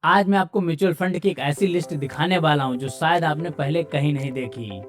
आज मैं आपको म्यूचुअल फंड की एक ऐसी लिस्ट दिखाने वाला हूं जो शायद आपने पहले कहीं नहीं देखी।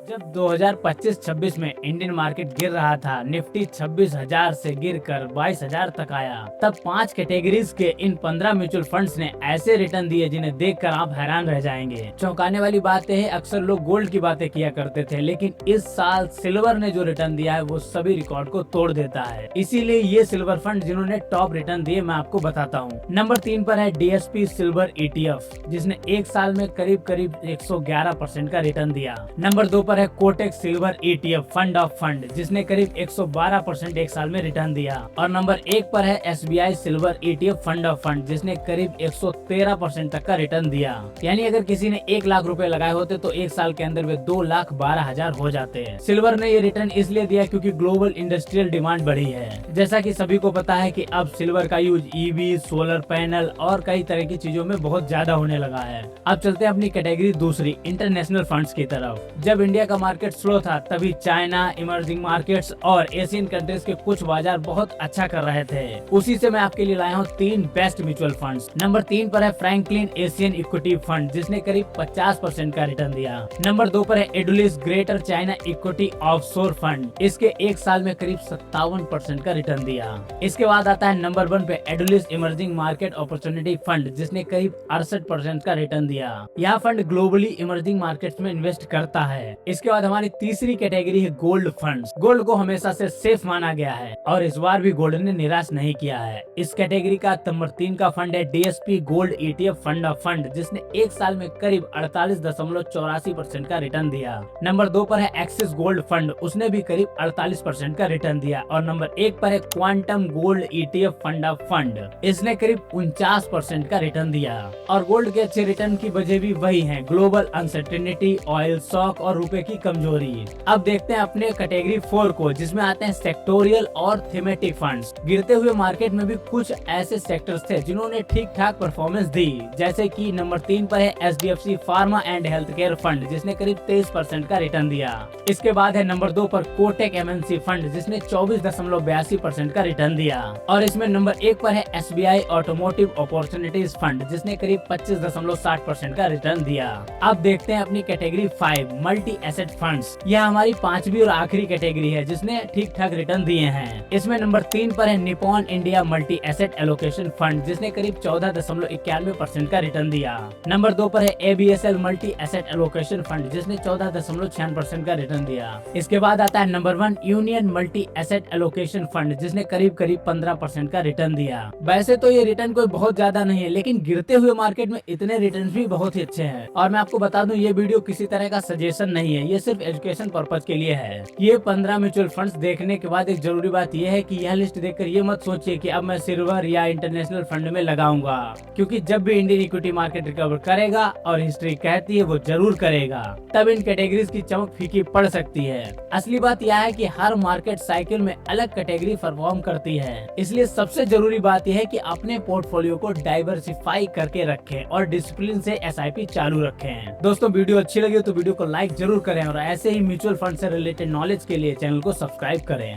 जब 2025-26 में इंडियन मार्केट गिर रहा था, निफ्टी 26,000 से गिरकर 22,000 तक आया, तब 5 कैटेगरीज के इन 15 म्यूचुअल फंड्स ने ऐसे रिटर्न दिए जिन्हें देखकर आप हैरान रह जाएंगे। चौंकाने वाली बात है, अक्सर लोग गोल्ड की बातें किया करते थे, लेकिन इस साल सिल्वर ने जो रिटर्न दिया है वो सभी रिकॉर्ड को तोड़ देता है। इसीलिए ये सिल्वर फंड जिन्होंने टॉप रिटर्न दिए मैं आपको बताता हूँ। नंबर 3 पर है DSP सिल्वर ETF, जिसने एक साल में करीब 111% का रिटर्न दिया। नंबर 2 पर है Kotak silver ETF fund of fund, जिसने करीब 112% एक साल में रिटर्न दिया। और नंबर 1 पर है SBI silver ETF fund of fund, जिसने करीब 113% तक का रिटर्न दिया। यानी अगर किसी ने 1 लाख रुपए लगाए होते तो एक साल के अंदर वे 2,12,000 हो जाते हैं। सिल्वर ने ये रिटर्न इसलिए दिया क्योंकि ग्लोबल इंडस्ट्रियल डिमांड बढ़ी है। जैसा कि सभी को पता है कि अब सिल्वर का यूज EV, सोलर पैनल और कई तरह की चीजों में बहुत ज्यादा होने लगा है। अब चलते हैं अपनी कैटेगरी दूसरी इंटरनेशनल फंड्स की तरफ। जब इंडिया का मार्केट स्लो था तभी चाइना, इमर्जिंग मार्केट्स और एशियन कंट्रीज के कुछ बाजार बहुत अच्छा कर रहे थे। उसी से मैं आपके लिए लाया हूँ 3 बेस्ट म्यूचुअल फंड्स। नंबर 3 पर है फ्रैंकलिन एशियन इक्विटी फंड, जिसने करीब 50% का रिटर्न दिया। नंबर 2 पर है edulis greater China equity offshore fund, इसके एक साल में करीब 57% का रिटर्न दिया। इसके बाद आता है नंबर 1 पे edulis emerging market opportunity fund, जिसने करीब 68% का रिटर्न दिया। यह फंड ग्लोबली इमर्जिंग मार्केट्स में इन्वेस्ट करता है। इसके बाद हमारी तीसरी कैटेगरी है गोल्ड फंड्स। गोल्ड को हमेशा से सेफ माना गया है और इस बार भी गोल्ड ने निराश नहीं किया है। इस कैटेगरी का नंबर 3 का फंड है DSP gold ETF fund of fund, जिसने एक साल में करीब 48.84% का रिटर्न दिया। नंबर 2 पर है एक्सिस गोल्ड फंड, उसने भी करीब 48% का रिटर्न दिया। और नंबर 1 पर है quantum gold ETF fund of fund, इसने करीब 49% का रिटर्न दिया। और गोल्ड के अच्छे रिटर्न की वजह भी वही है, ग्लोबल अनसर्टेनिटी, ऑयल शॉक और रुपए की कमजोरी। अब देखते हैं अपने कैटेगरी 4 को, जिसमें आते हैं सेक्टोरियल और थीमेटिक फंड्स। गिरते हुए मार्केट में भी कुछ ऐसे सेक्टर्स थे जिन्होंने ठीक ठाक परफॉर्मेंस दी, जैसे कि नंबर 3 पर है SDFC pharma and health care fund, जिसने करीब 23% का रिटर्न दिया। इसके बाद है नंबर 2 पर कोटेक MNC फंड, जिसने 24.82% का रिटर्न दिया। और इसमें नंबर 1 पर है SBI ऑटोमोटिव अपॉर्चुनिटीज फंड, जिसने करीब 25.60% का रिटर्न दिया। अब देखते हैं अपनी कैटेगरी 5 मल्टी एसेट फंड्स। यह हमारी 5वीं और आखिरी कैटेगरी है जिसने ठीक ठाक रिटर्न दिए हैं। इसमें नंबर 3 पर है Nippon India multi asset allocation fund, जिसने करीब 14.91% का रिटर्न दिया। नंबर 2 पर है ABSL multi asset allocation fund, जिसने 14.96% का रिटर्न दिया। इसके बाद आता है number 1 union multi asset allocation fund, जिसने करीब 15% का रिटर्न दिया। वैसे तो ये रिटर्न कोई बहुत ज्यादा नहीं है, लेकिन गिरते हुए मार्केट में इतने रिटर्न भी बहुत ही अच्छे हैं। और मैं आपको बता दूं, ये वीडियो किसी तरह का सजेशन नहीं है, ये सिर्फ एजुकेशन पर्पज के लिए है। ये 15 म्यूचुअल फंड्स देखने के बाद एक जरूरी बात यह है कि यह लिस्ट देखकर ये मत सोचिए कि अब मैं सिल्वर या इंटरनेशनल फंड में लगाऊंगा, क्योंकि जब भी इंडियन इक्विटी मार्केट रिकवर करेगा, और हिस्ट्री कहती है वो जरूर करेगा, तब इन कैटेगरीज की चमक फीकी पड़ सकती है। असली बात यह है कि हर मार्केट साइकिल में अलग कैटेगरी परफॉर्म करती है, इसलिए सबसे जरूरी बात यह है कि अपने पोर्टफोलियो को डाइवर्सिफाई करके रखें और डिसिप्लिन से SIP चालू रखें। दोस्तों, वीडियो अच्छी लगी तो वीडियो को लाइक जरूर करें और ऐसे ही म्यूचुअल फंड से रिलेटेड नॉलेज के लिए चैनल को सब्सक्राइब करें।